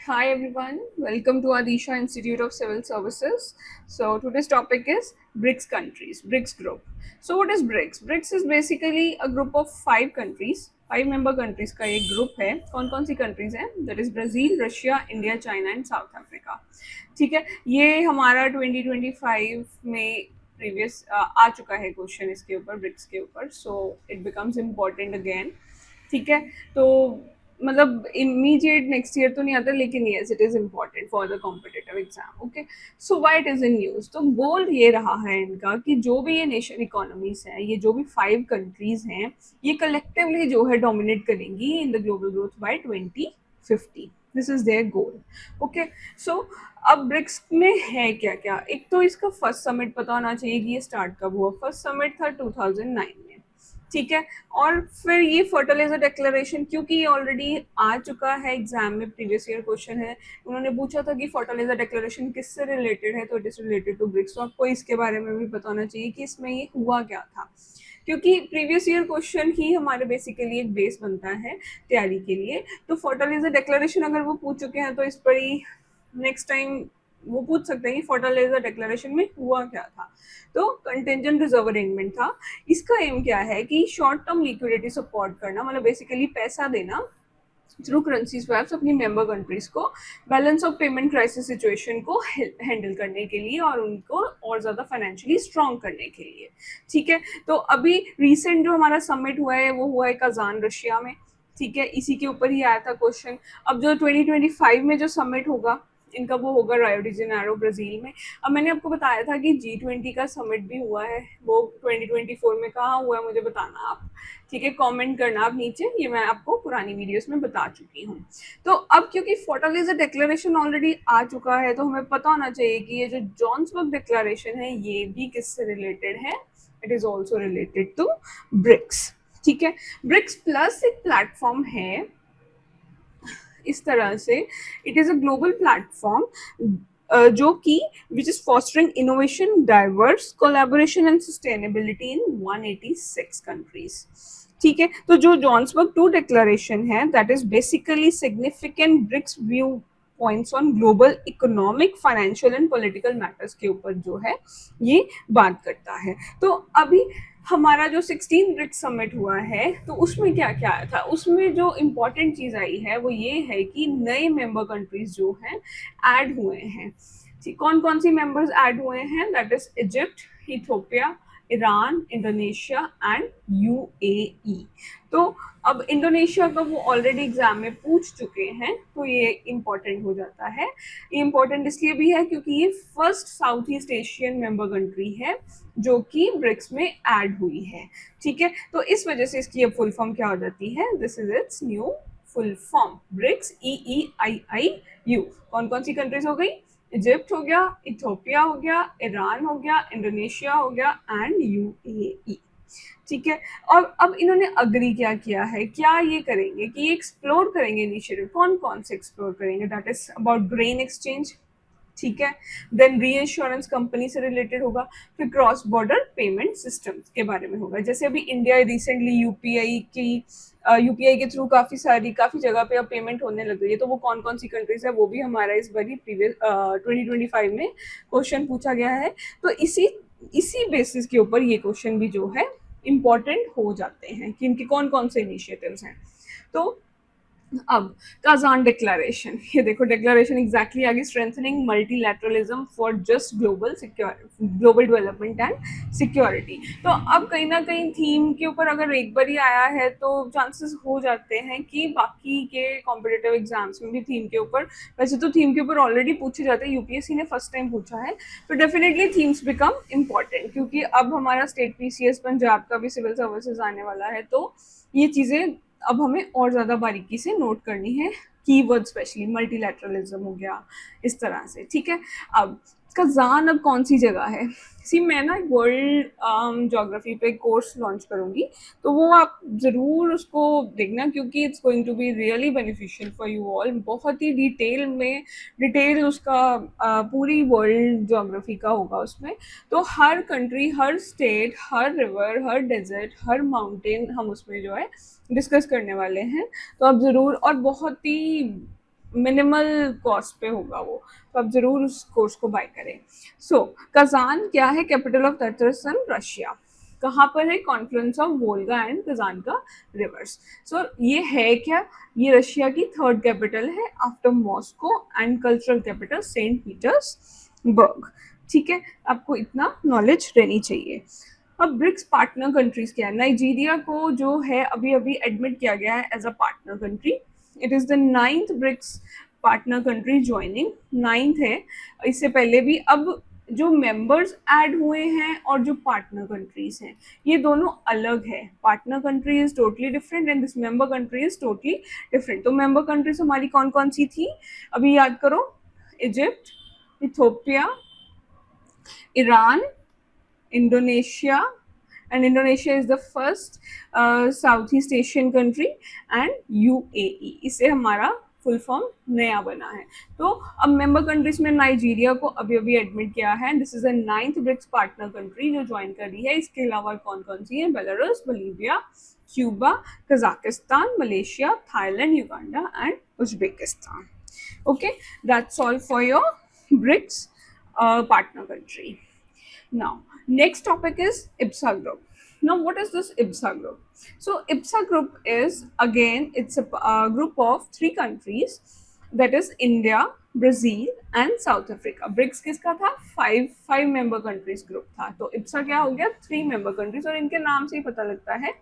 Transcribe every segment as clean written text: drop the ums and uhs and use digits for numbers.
Hi everyone, welcome to Adisha Institute of Civil Services. So today's topic is BRICS countries, BRICS group. So what is BRICS? BRICS is basically a group of five countries, five member countries का एक group है. कौन सी countries हैं? That is Brazil, Russia, India, China and South Africa. ठीक है, ये हमारा 2025 में प्रीवियस आ चुका है क्वेश्चन इसके ऊपर ब्रिक्स के ऊपर, so it becomes important again. ठीक है, तो मतलब इमीडिएट नेक्स्ट ईयर तो नहीं आता, लेकिन yes it is important for the competitive exam. Okay, so why it is in news. तो गोल ये रहा है इनका कि जो भी ये नेशन इकोनॉमीज है, ये जो भी फाइव कंट्रीज हैं, ये कलेक्टिवली जो है डोमिनेट करेंगी in the global growth by 2050. This is their goal. Okay, so अब ब्रिक्स में है क्या क्या. एक तो इसका फर्स्ट समिट पता होना चाहिए कि ये स्टार्ट कब हुआ. फर्स्ट समिट था 2009 में. ठीक है, और फिर ये फर्टिलाइजर डिक्लेरेशन, क्योंकि ये ऑलरेडी आ चुका है एग्जाम में, प्रीवियस ईयर क्वेश्चन है, उन्होंने पूछा था कि फर्टिलाइजर डिक्लेरेशन किससे रिलेटेड है, तो it is related to BRICS. तो आपको इसके बारे में भी पता होना चाहिए कि इसमें ये हुआ क्या था, क्योंकि प्रीवियस ईयर क्वेश्चन ही हमारे बेसिकली एक बेस बनता है तैयारी के लिए. तो फर्टिलाइजर डिक्लेरेशन अगर वो पूछ चुके हैं तो इस पर ही नेक्स्ट टाइम वो पूछ सकते हैं कि फर्टिलाइजर डिक्लेरेशन में हुआ क्या था. तो कंटेंजेंट रिजर्व अरेंजमेंट था. इसका एम क्या है कि शॉर्ट टर्म लिक्विडिटी सपोर्ट करना, मतलब बेसिकली पैसा देना थ्रू करेंसी स्वैप्स अपनी मेंबर कंट्रीज को balance of payment crisis situation को हैंडल करने के लिए और उनको और ज़्यादा फाइनेंशियली स्ट्रॉन्ग करने के लिए. ठीक है, तो अभी रिसेंट जो हमारा समिट हुआ है वो हुआ है कजान रशिया में. ठीक है, इसी के ऊपर ही आया था क्वेश्चन. अब जो 2025 में जो समिट होगा इनका, वो होगा रायो डी जेनेरो ब्राज़ील में. अब मैंने आपको बताया था कि G20 का समिट भी हुआ है, वो 2024 में. कहाँ हुआ है मुझे बताना आप. ठीक है, कमेंट करना आप नीचे, ये मैं आपको पुरानी वीडियोस में बता चुकी हूँ. तो अब क्योंकि फर्टिलाइजर डिक्लेरेशन ऑलरेडी आ चुका है, तो हमें पता होना चाहिए कि ये जो जोहान्सबर्ग डिक्लेरेशन है ये भी किससे रिलेटेड है. It is also related to BRICS. ठीक है, ब्रिक्स प्लस एक प्लेटफॉर्म है इस तरह से. It is a global platform जो कि which is fostering innovation, diverse collaboration and sustainability in 186 countries. ठीक है, तो जो जोहान्सबर्ग टू डिक्लेरेशन है that is basically significant BRICS view points on global economic, financial and political matters के ऊपर जो है ये बात करता है. तो अभी हमारा जो 16 ब्रिक्स समिट हुआ है तो उसमें क्या क्या आया था. उसमें जो इम्पोर्टेंट चीज़ आई है वो ये है कि नए मेंबर कंट्रीज जो हैं ऐड हुए हैं. कौन कौन सी मेंबर्स ऐड हुए हैं. That is Egypt, Ethiopia, Iran, Indonesia and UAE. तो अब इंडोनेशिया का वो ऑलरेडी एग्जाम में पूछ चुके हैं, तो ये इम्पोर्टेंट हो जाता है. ये इम्पोर्टेंट इसलिए भी है क्योंकि ये first south east Asian member country है जो कि ब्रिक्स में ऐड हुई है. ठीक है, तो इस वजह से इसकी अब फुल फॉर्म क्या हो जाती है. This is its new full form, BRICS, EEIIU. कौन कौन सी कंट्रीज हो गई. इजिप्ट हो गया, इथियोपिया हो गया, ईरान हो गया, इंडोनेशिया हो गया एंड यूएई. ठीक है, और अब इन्होंने अग्री क्या किया है, क्या ये करेंगे कि ये एक्सप्लोर करेंगे इनिशिएटिव. कौन कौन से एक्सप्लोर करेंगे. That is about grain exchange. ठीक है, देन री इंश्योरेंस कंपनी से रिलेटेड होगा. फिर क्रॉस बॉर्डर पेमेंट सिस्टम के बारे में होगा. जैसे अभी इंडिया रिसेंटली यूपीआई के थ्रू काफ़ी जगह पे अब पेमेंट होने लग गई है. तो वो कौन कौन सी कंट्रीज है वो भी हमारा इस बारी प्रीवियस 2025 में क्वेश्चन पूछा गया है. तो इसी बेसिस के ऊपर ये क्वेश्चन भी जो है इम्पॉर्टेंट हो जाते हैं कि इनके कौन कौन से इनिशिएटिव्स हैं. तो अब काजान डिक्लेरेशन, ये देखो डिक्लेरेशन एग्जैक्टली आगे, strengthening multilateralism for just global development and security. तो अब कहीं ना कहीं थीम के ऊपर अगर एक बार ही आया है तो चांसेस हो जाते हैं कि बाकी के कॉम्पिटिटिव एग्जाम्स में भी थीम के ऊपर, वैसे तो थीम के ऊपर ऑलरेडी पूछे जाते हैं, यूपीएससी ने फर्स्ट टाइम पूछा है, तो डेफिनेटली थीम्स बिकम इम्पॉर्टेंट क्योंकि अब हमारा स्टेट पीसीएस पंजाब का भी सिविल सर्विसेज आने वाला है. तो ये चीज़ें अब हमें और ज़्यादा बारीकी से नोट करनी है. कीवर्ड स्पेशली मल्टीलैटरलिज्म हो गया इस तरह से. ठीक है, अब कजान अब कौन सी जगह है. सी मैं ना वर्ल्ड जोग्राफी पे कोर्स लॉन्च करूँगी, तो वो आप ज़रूर उसको देखना क्योंकि it's going to be really beneficial for you all. बहुत ही डिटेल उसका पूरी वर्ल्ड जोग्राफी का होगा उसमें. तो हर कंट्री, हर स्टेट, हर रिवर, हर डेजर्ट, हर माउंटेन हम उसमें जो है डिस्कस करने वाले हैं. तो आप ज़रूर, और बहुत ही मिनिमल कॉस्ट पे होगा वो, तो आप जरूर उस कोर्स को बाय करें। सो कजान क्या है? Capital of Tatarstan, Russia. कहाँ पर है? Confluence of Volga and Kazan का रिवर्स। सो ये है क्या? ये रशिया की थर्ड कैपिटल है after Moscow and cultural capital Saint Petersburg. ठीक है, आपको इतना नॉलेज रहनी चाहिए। अब ब्रिक्स पार्टनर कंट्रीज क्या है? नाइजीरिया को जो है अभी अभी एडमिट किया गया है as a partner country. It is the 9th BRICS partner country joining, 9th है। इससे पहले भी अब जो मेंबर्स ऐड हुए हैं और जो पार्टनर कंट्रीज हैं ये दोनों अलग है। Partner country is totally different and this member country is totally different. तो मेंबर कंट्रीज हमारी कौन कौन सी थी अभी याद करो? Egypt, Ethiopia, Iran, Indonesia, and Indonesia is the first Southeast Asian country, and UAE। इसे हमारा फुल फॉर्म नया बना है। तो अब मेंबर कंट्रीज में नाइजीरिया को अभी अभी एडमिट किया है। This is the 9th BRICS partner country जो ज्वाइन कर रही है। इसके अलावा कौन कौन सी है? Belarus, Bolivia, Cuba, Kazakhstan, Malaysia, Thailand, Uganda and Uzbekistan. Okay, that's all for your BRICS partner country. Now, next topic is IBSA group. Now, what is this IBSA group? So, IBSA group is, again, it's a group of 3 countries, that is India, Brazil and South Africa. BRICS किसका था? 5 member countries group था। तो IBSA क्या हो गया? 3 member countries, और इनके नाम से ही पता लगता है,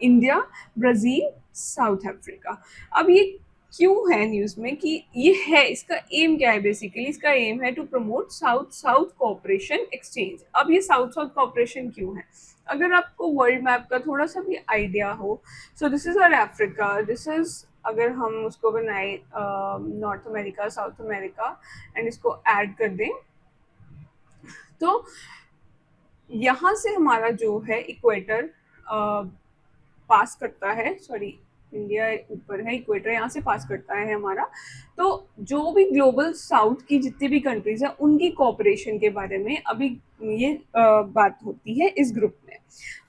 इंडिया, ब्राजील, साउथ अफ्रीका। अब ये क्यों है न्यूज में कि ये है, इसका एम क्या है? बेसिकली इसका एम है to promote south south cooperation exchange. अब ये साउथ साउथ कोऑपरेशन क्यों है? अगर आपको वर्ल्ड मैप का थोड़ा सा भी आइडिया हो, so this is our Africa, this is, अगर हम उसको बनाए North America, South America and इसको ऐड कर दें तो यहाँ से हमारा जो है इक्वेटर पास करता है, सॉरी इंडिया ऊपर है, इक्वेटर यहाँ से पास करता है हमारा। तो जो भी ग्लोबल साउथ की जितनी भी कंट्रीज है उनकी कोऑपरेशन के बारे में अभी ये बात होती है इस ग्रुप में।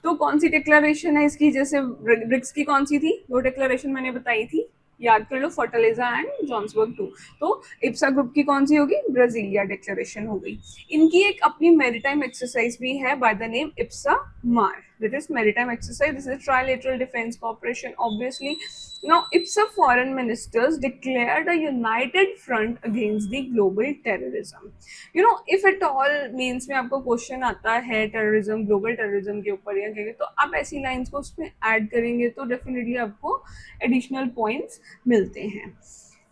तो कौन सी डिक्लेरेशन है इसकी? जैसे ब्रिक्स की कौन सी थी? 2 डिक्लेरेशन मैंने बताई थी, याद कर लो, फोर्टालेजा एंड जॉन्सबर्ग 2। तो इप्सा ग्रुप की कौन सी होगी? ब्राजीलिया डिक्लेरेशन हो गई। इनकी एक अपनी मैरीटाइम एक्सरसाइज भी है बाय द नेम इप्सा मार, that is maritime exercise. This is trilateral defense cooperation, obviously. Now, IPSA foreign ministers declared a united front against the global terrorism. You know, if at all means में आपको question आता है terrorism, global terrorism के ऊपर या क्या, तो आप ऐसी लाइंस को उसमें ऐड करेंगे तो डेफिनेटली आपको एडिशनल पॉइंट्स मिलते हैं।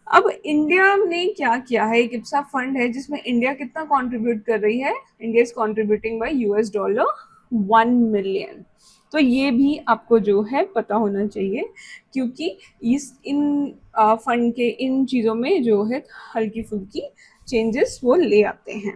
अब इंडिया ने क्या किया है? एक इप्सा फंड है जिसमें इंडिया कितना कंट्रीब्यूट कर रही है? India is contributing by $1 million. तो ये भी आपको जो है पता होना चाहिए, क्योंकि इन फंड के इन चीज़ों में जो है हल्की फुल्की चेंजेस वो ले आते हैं।